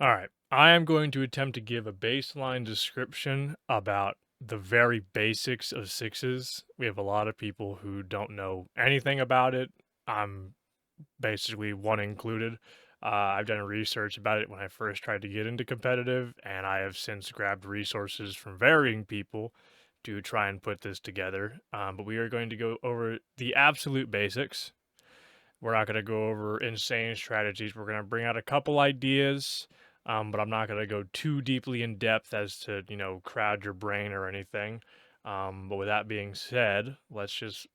All right. I am going to attempt to give a baseline description about the very basics of sixes. We have a lot of people who don't know anything about it. I'm basically one included. I've done research about it when I first tried to get into competitive, and I have since grabbed resources from varying people to try and put this together. But we are going to go over the absolute basics. We're not going to go over insane strategies. We're going to bring out a couple ideas, but I'm not going to go too deeply in depth as to, crowd your brain or anything. But with that being said, let's just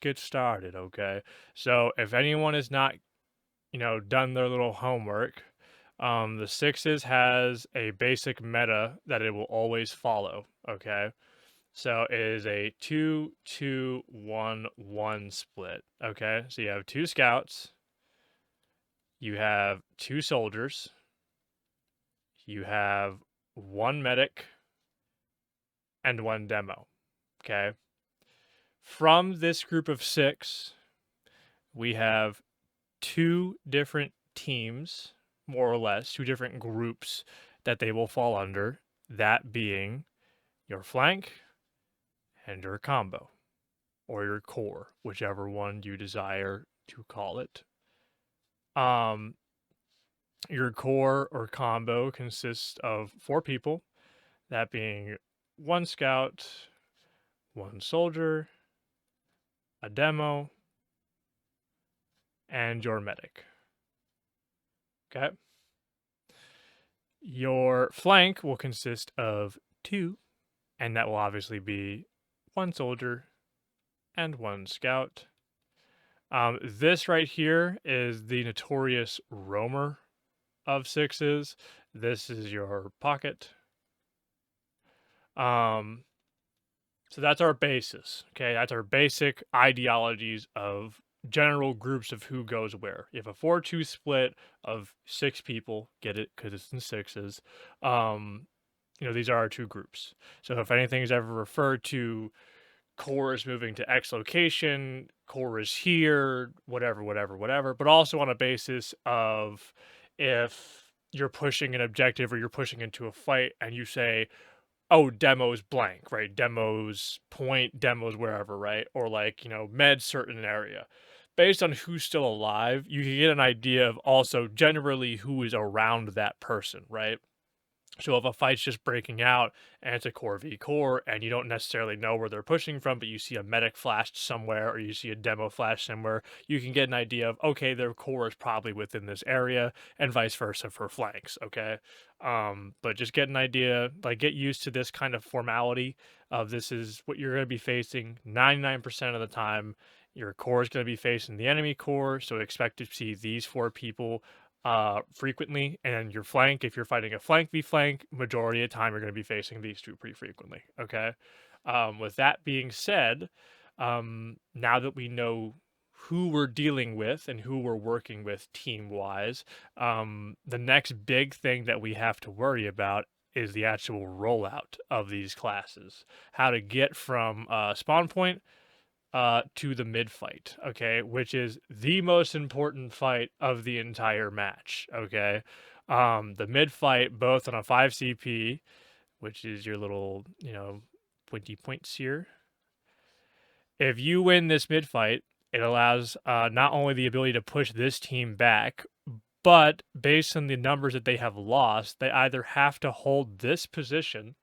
get started, okay? So if anyone has not, done their little homework, the Sixes has a basic meta that it will always follow, okay? So it is a 2-2-1-1 split. Okay. So you have two scouts, you have two soldiers, you have one medic, and one demo. Okay. From this group of six, we have two different teams, more or less, two different groups that they will fall under. That being your flank and your combo, or your core, whichever one you desire to call it. Um, your core or combo consists of four people, that being one scout, one soldier, a demo, and your medic. Okay. Your flank will consist of two, and that will obviously be one soldier and one scout. This right here is the notorious roamer of sixes. This is your pocket. Um, so that's our basis. Okay, that's our basic ideologies of general groups of who goes where. You have a 4-2 split of six people, get it because it's in sixes. Um, these are our two groups. So if anything is ever referred to, core is moving to X location, core is here, whatever, whatever, whatever, but also on a basis of if you're pushing an objective or you're pushing into a fight and you say, oh, demos blank, right? Demos point, demos wherever, right? Or like, med certain area. Based on who's still alive, you can get an idea of also generally who is around that person, right? So if a fight's just breaking out and it's a core v core and you don't necessarily know where they're pushing from, but you see a medic flashed somewhere or you see a demo flash somewhere, you can get an idea of, okay, their core is probably within this area, and vice versa for flanks, okay? But just get an idea, like get used to this kind of formality of this is what you're going to be facing 99% of the time. Your core is going to be facing the enemy core, so expect to see these four people frequently, and your flank, if you're fighting a flank v flank, majority of the time you're going to be facing these two pretty frequently. Okay. With that being said, now that we know who we're dealing with and who we're working with team wise, the next big thing that we have to worry about is the actual rollout of these classes. How to get from spawn point to the mid fight, okay, which is the most important fight of the entire match, okay. The mid fight, both on a 5 CP, which is your little, pointy points here. If you win this mid fight, it allows not only the ability to push this team back, but based on the numbers that they have lost, they either have to hold this position,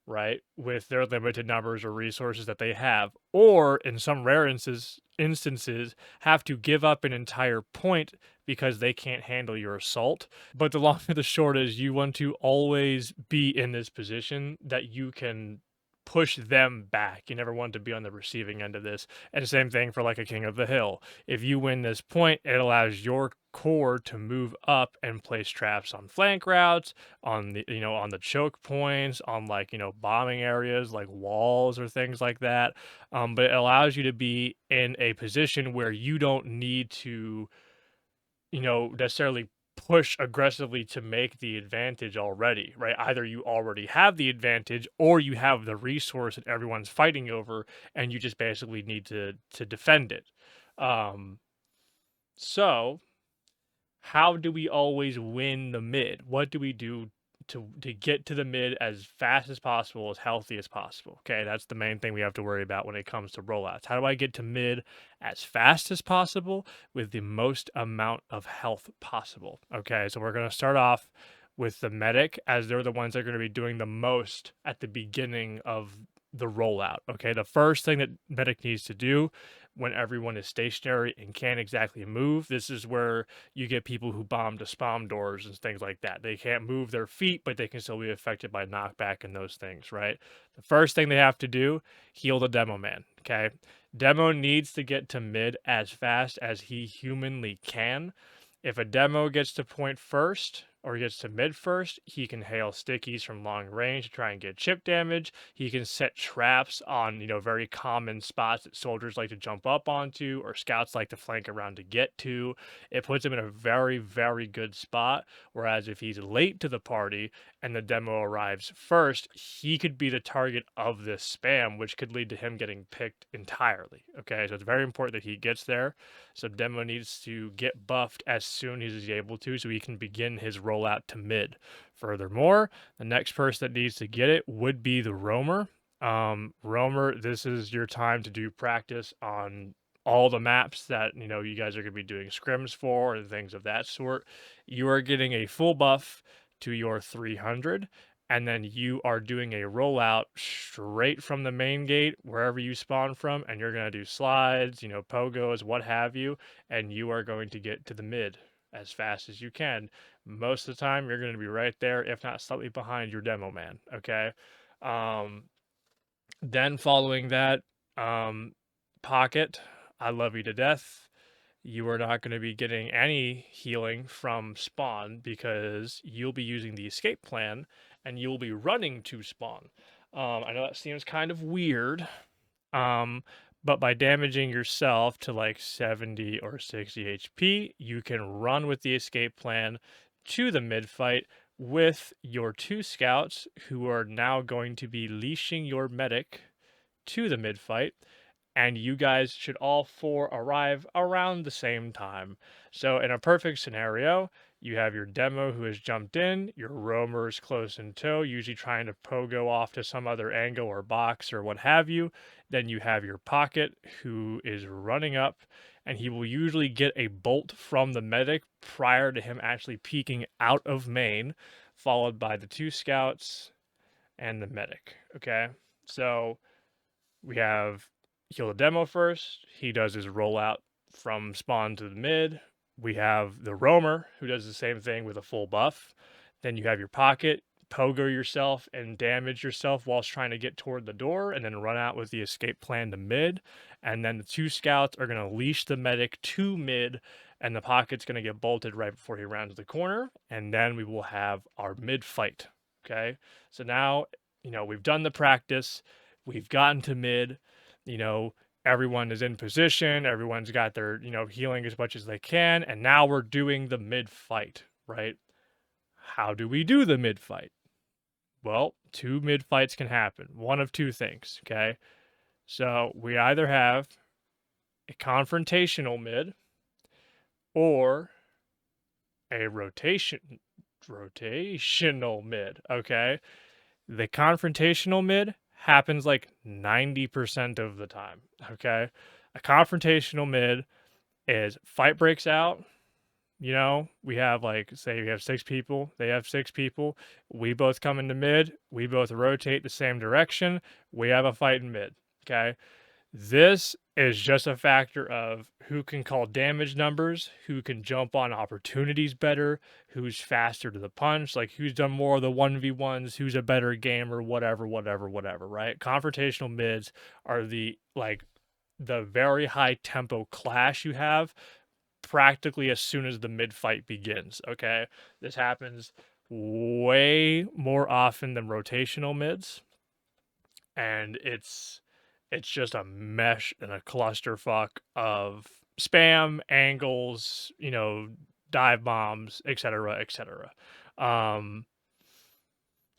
right, with their limited numbers or resources that they have, or in some rare instances, have to give up an entire point because they can't handle your assault. But the long and the short is you want to always be in this position that you can push them back. You never want to be on the receiving end of this. And same thing for like a King of the Hill. If you win this point, it allows your core to move up and place traps on flank routes, on the on the choke points, on like bombing areas like walls or things like that. But it allows you to be in a position where you don't need to necessarily push aggressively to make the advantage already, right? Either you already have the advantage or you have the resource that everyone's fighting over and you just basically need to defend it. Um, so how do we always win the mid? What do we do to get to the mid as fast as possible, as healthy as possible? Okay, that's the main thing we have to worry about when it comes to rollouts. How do I get to mid as fast as possible with the most amount of health possible? Okay, so we're going to start off with the medic, as they're the ones that are going to be doing the most at the beginning of the rollout. Okay, the first thing that medic needs to do when everyone is stationary and can't exactly move, this is where you get people who bomb to spawn doors and things like that. They can't move their feet, but they can still be affected by knockback and those things, right? The first thing they have to do, heal the demo man. Okay, demo needs to get to mid as fast as he humanly can. If a demo gets to point first or gets to mid first, he can hail stickies from long range to try and get chip damage. He can set traps on, very common spots that soldiers like to jump up onto or scouts like to flank around to get to. It puts him in a very, very good spot. Whereas if he's late to the party and the demo arrives first, he could be the target of this spam, which could lead to him getting picked entirely. Okay, so it's very important that he gets there. So demo needs to get buffed as soon as he's able to so he can begin his rollout to mid. Furthermore, the next person that needs to get it would be the roamer. Roamer, this is your time to do practice on all the maps that you guys are going to be doing scrims for and things of that sort. You are getting a full buff to your 300, and then you are doing a rollout straight from the main gate wherever you spawn from, and you're going to do slides, pogos, what have you, and you are going to get to the mid as fast as you can. Most of the time you're going to be right there, if not slightly behind your demo man. Okay, then following that, pocket, I love you to death. You are not going to be getting any healing from spawn because you'll be using the escape plan and you'll be running to spawn. I know that seems kind of weird, um, but by damaging yourself to like 70 or 60 HP, you can run with the escape plan to the mid fight with your 2 scouts who are now going to be leashing your medic to the mid fight, and you guys should all 4 arrive around the same time. So in a perfect scenario, you have your demo who has jumped in, your roamer is close in tow, usually trying to pogo off to some other angle or box or what have you. Then you have your pocket who is running up, and he will usually get a bolt from the medic prior to him actually peeking out of main, followed by the 2 scouts and the medic. Okay, so we have heal the demo first. He does his rollout from spawn to the mid. We have the roamer who does the same thing with a full buff. Then you have your pocket, pogo yourself and damage yourself whilst trying to get toward the door, and then run out with the escape plan to mid. And then the 2 scouts are going to leash the medic to mid, and the pocket's going to get bolted right before he rounds the corner. And then we will have our mid fight. Okay, so now we've done the practice. We've gotten to mid, everyone is in position, everyone's got their, healing as much as they can, and now we're doing the mid fight, right? How do we do the mid fight? Well, 2 mid fights can happen. One of 2 things, okay? So we either have a confrontational mid or a rotational mid, okay? The confrontational mid happens like 90% of the time. Okay. A confrontational mid is fight breaks out. We have like, say we have 6 people, they have 6 people. We both come into mid, we both rotate the same direction. We have a fight in mid. Okay. This is just a factor of who can call damage numbers, who can jump on opportunities better, who's faster to the punch, like who's done more of the 1v1s, who's a better gamer, whatever, right? Confrontational mids are the very high tempo clash you have practically as soon as the mid fight begins, okay? This happens way more often than rotational mids, and it's just a mesh and a clusterfuck of spam, angles, dive bombs, etc., etc.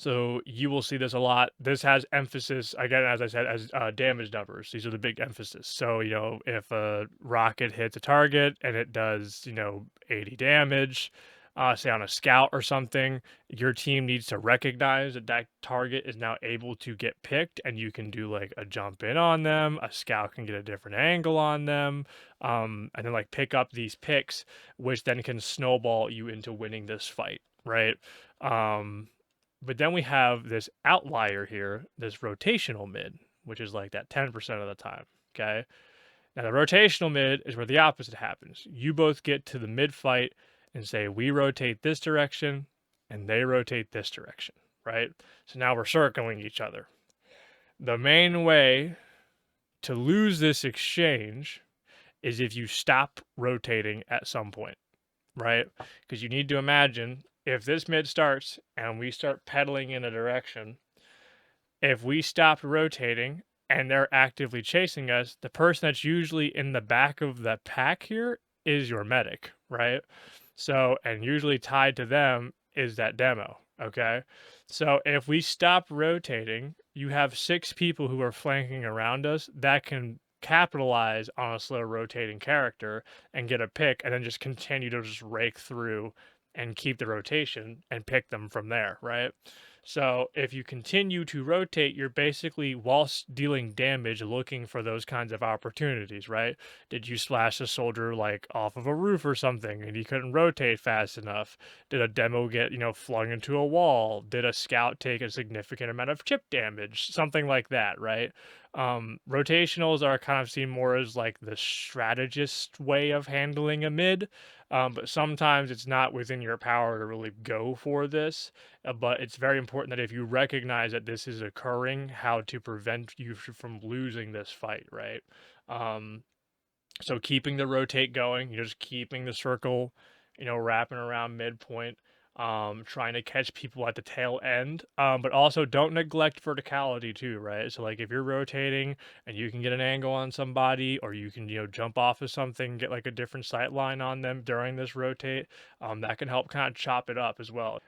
So you will see this a lot. This has emphasis again, as I said, as damage numbers. These are the big emphasis. So if a rocket hits a target and it does 80 damage, say on a scout or something, your team needs to recognize that that target is now able to get picked, and you can do like a jump in on them. A scout can get a different angle on them, and then like pick up these picks, which then can snowball you into winning this fight, right? Um, but then we have this outlier here, this rotational mid, which is like that 10% of the time. Okay. Now, the rotational mid is where the opposite happens. You both get to the mid fight and say, we rotate this direction and they rotate this direction, right? So now we're circling each other. The main way to lose this exchange is if you stop rotating at some point, right? Because you need to imagine if this mid starts and we start pedaling in a direction, if we stop rotating and they're actively chasing us, the person that's usually in the back of the pack here is your medic, right? So, and usually tied to them is that demo, okay? So, if we stop rotating, you have 6 people who are flanking around us that can capitalize on a slow rotating character and get a pick and then just continue to just rake through and keep the rotation and pick them from there, right? So if you continue to rotate, you're basically, whilst dealing damage, looking for those kinds of opportunities, right? Did you slash a soldier like off of a roof or something and he couldn't rotate fast enough? Did a demo get, flung into a wall? Did a scout take a significant amount of chip damage? Something like that, right? Rotationals are kind of seen more as like the strategist way of handling a mid, but sometimes it's not within your power to really go for this. But it's very important that if you recognize that this is occurring, how to prevent you from losing this fight, right? Um, so keeping the rotate going, you're just keeping the circle, wrapping around midpoint, trying to catch people at the tail end. But also don't neglect verticality too, right? So like if you're rotating and you can get an angle on somebody, or you can, jump off of something, get like a different sight line on them during this rotate, that can help kind of chop it up as well.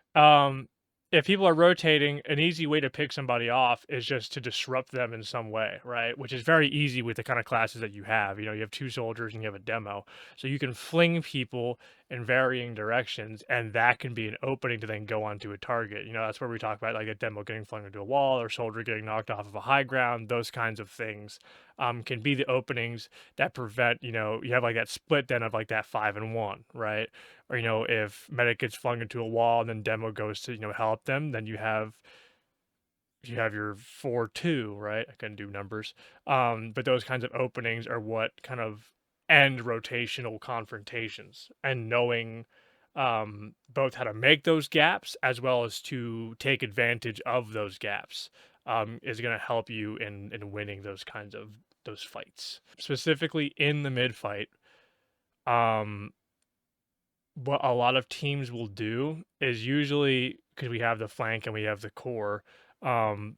If people are rotating, an easy way to pick somebody off is just to disrupt them in some way, right? Which is very easy with the kind of classes that you have. You have 2 soldiers and you have a demo. So you can fling people in varying directions, and that can be an opening to then go onto a target. That's where we talk about like a demo getting flung into a wall or soldier getting knocked off of a high ground. Those kinds of things can be the openings that prevent, you have like that split then of like that 5-1, right? Or if medic gets flung into a wall and then demo goes to help them, then you have your 4-2, right? I couldn't do numbers. But those kinds of openings are what kind of end rotational confrontations, and knowing both how to make those gaps as well as to take advantage of those gaps is going to help you in winning those fights. Specifically in the mid fight, um, what a lot of teams will do is, usually because we have the flank and we have the core, um,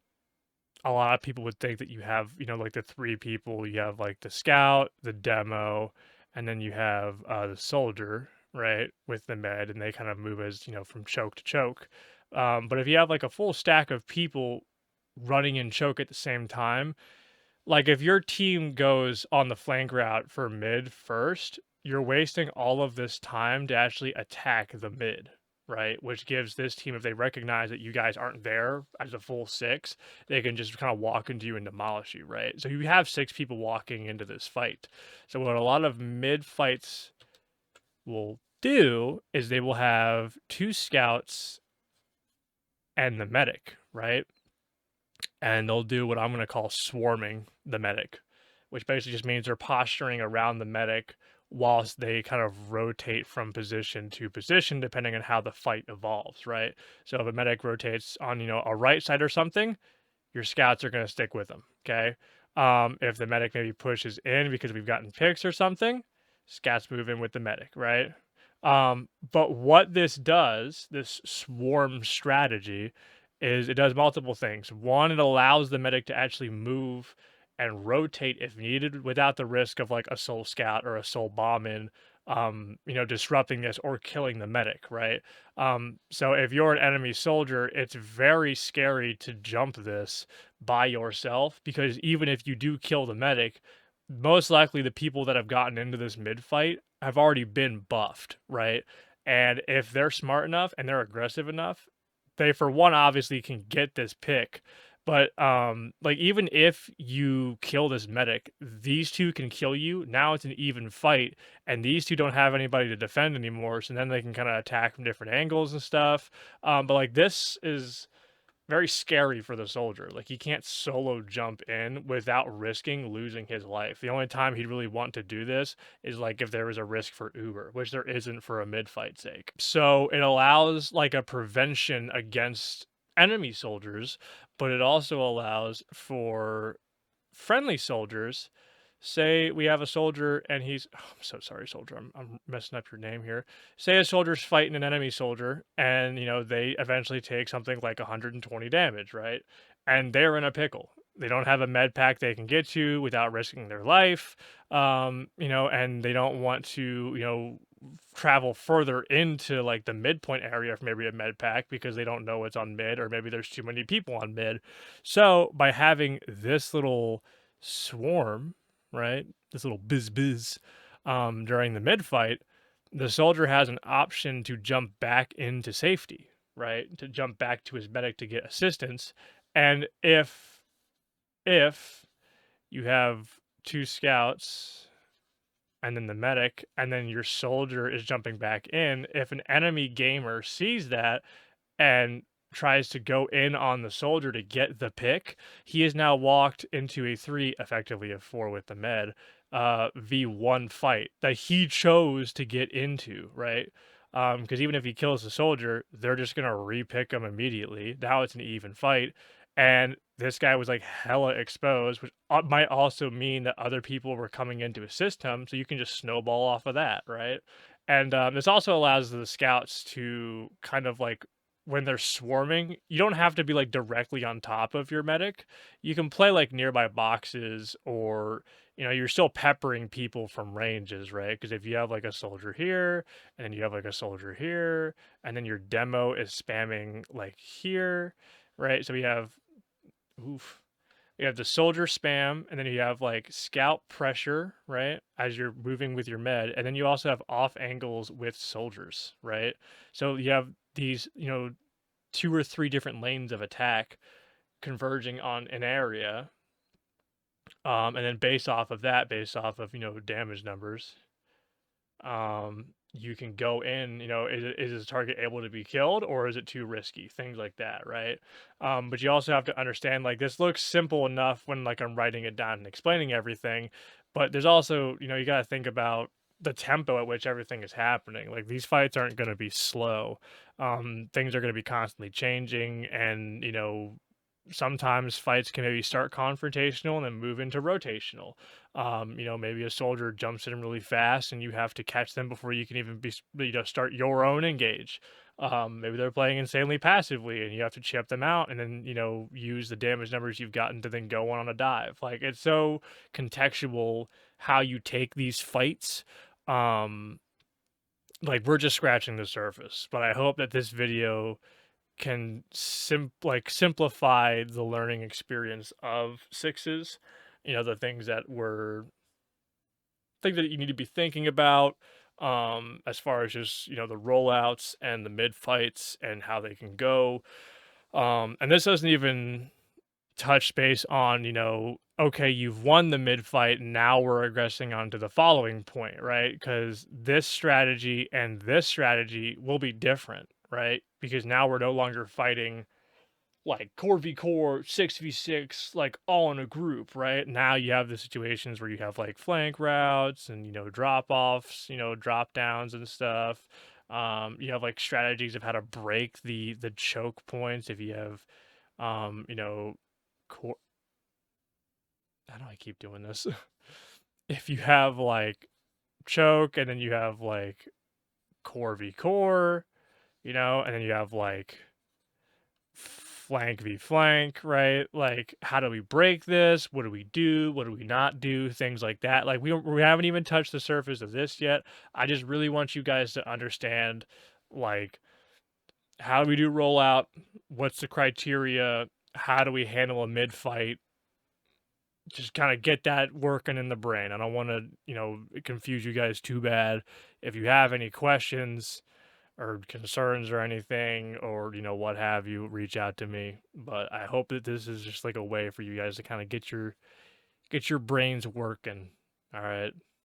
a lot of people would think that you have, like the 3 people. You have like the scout, the demo, and then you have the soldier, right, with the med, and they kind of move as, from choke to choke. But if you have like a full stack of people running in choke at the same time, like if your team goes on the flank route for mid first, you're wasting all of this time to actually attack the mid, right? Which gives this team, if they recognize that you guys aren't there as a full 6, they can just kind of walk into you and demolish you, right? So you have 6 people walking into this fight. So what a lot of mid fights will do is they will have 2 scouts and the medic, right? And they'll do what I'm going to call swarming the medic, which basically just means they're posturing around the medic whilst they kind of rotate from position to position depending on how the fight evolves, right? So if a medic rotates on, a right side or something, your scouts are going to stick with them, okay? If the medic maybe pushes in because we've gotten picks or something, scouts move in with the medic, right? But what this does, this swarm strategy, is it does multiple things. One, it allows the medic to actually move and rotate if needed without the risk of like a soul scout or a soul bomb in disrupting this or killing the medic, right? So if you're an enemy soldier, it's very scary to jump this by yourself because even if you do kill the medic, most likely the people that have gotten into this mid fight have already been buffed, right? And if they're smart enough and they're aggressive enough, they for one obviously can get this pick. But like even if you kill this medic, these two can kill you. Now it's an even fight, and these two don't have anybody to defend anymore. So then they can kind of attack from different angles and stuff. But like this is very scary for the soldier. Like he can't solo jump in without risking losing his life. The only time he'd really want to do this is like if there was a risk for Uber, which there isn't for a mid-fight sake. So it allows like a prevention against enemy soldiers, but it also allows for friendly soldiers. Say we have a soldier and he's I'm so sorry, soldier. I'm messing up your name here. Say a soldier's fighting an enemy soldier and they eventually take something like 120 damage, right? And they're in a pickle. They don't have a med pack they can get to without risking their life. And they don't want to, travel further into like the midpoint area for maybe a med pack because they don't know it's on mid or maybe there's too many people on mid. So by having this little swarm, right? This little biz during the mid fight, the soldier has an option to jump back into safety, right? To jump back to his medic to get assistance. And if you have two scouts and then the medic and then your soldier is jumping back in, if an enemy gamer sees that and tries to go in on the soldier to get the pick, he is now walked into a 3, effectively a 4 with the med, V1 fight that he chose to get into, right? Because even if he kills the soldier, they're just gonna repick him immediately. Now it's an even fight, and this guy was like hella exposed, which might also mean that other people were coming in to assist him, so you can just snowball off of that, right? And this also allows the scouts to kind of like when they're swarming, you don't have to be like directly on top of your medic. You can play like nearby boxes or you're still peppering people from ranges, right? Because if you have like a soldier here and then you have like a soldier here and then your demo is spamming like here, right? So we have oof. You have the soldier spam, and then you have like scout pressure, right? As you're moving with your med, and then you also have off angles with soldiers, right? So you have these, 2 or 3 different lanes of attack converging on an area. And then based off of that, based off of, damage numbers, you can go in, is this target able to be killed or is it too risky? Things like that, right? But you also have to understand like this looks simple enough when like I'm writing it down and explaining everything, but there's also, you got to think about the tempo at which everything is happening. Like these fights aren't going to be slow. Things are going to be constantly changing and, sometimes fights can maybe start confrontational and then move into rotational. Maybe a soldier jumps in really fast and you have to catch them before you can even be, start your own engage. Maybe they're playing insanely passively and you have to chip them out and then, use the damage numbers you've gotten to then go on a dive. Like it's so contextual how you take these fights. Like we're just scratching the surface, but I hope that this video can simplify the learning experience of 6's. The things that you need to be thinking about, as far as just the rollouts and the mid fights and how they can go. And this doesn't even touch base on okay, you've won the mid fight, now we're aggressing on to the following point, right? Because this strategy and this strategy will be different, right? Because now we're no longer fighting like core v core, 6v6, like all in a group, right? Now you have the situations where you have like flank routes and drop offs, drop downs and stuff. You have like strategies of how to break the choke points if you have core. How do I keep doing this? If you have like choke and then you have like core v core, and then you have like flank v flank, right? Like, how do we break this? What do we do? What do we not do? Things like that. Like, we haven't even touched the surface of this yet. I just really want you guys to understand, like, how do we do rollout? What's the criteria? How do we handle a mid fight? Just kind of get that working in the brain. I don't want to, confuse you guys too bad. If you have any questions or concerns or anything, or what have you, reach out to me. But I hope that this is just like a way for you guys to kind of get your brains working. All right.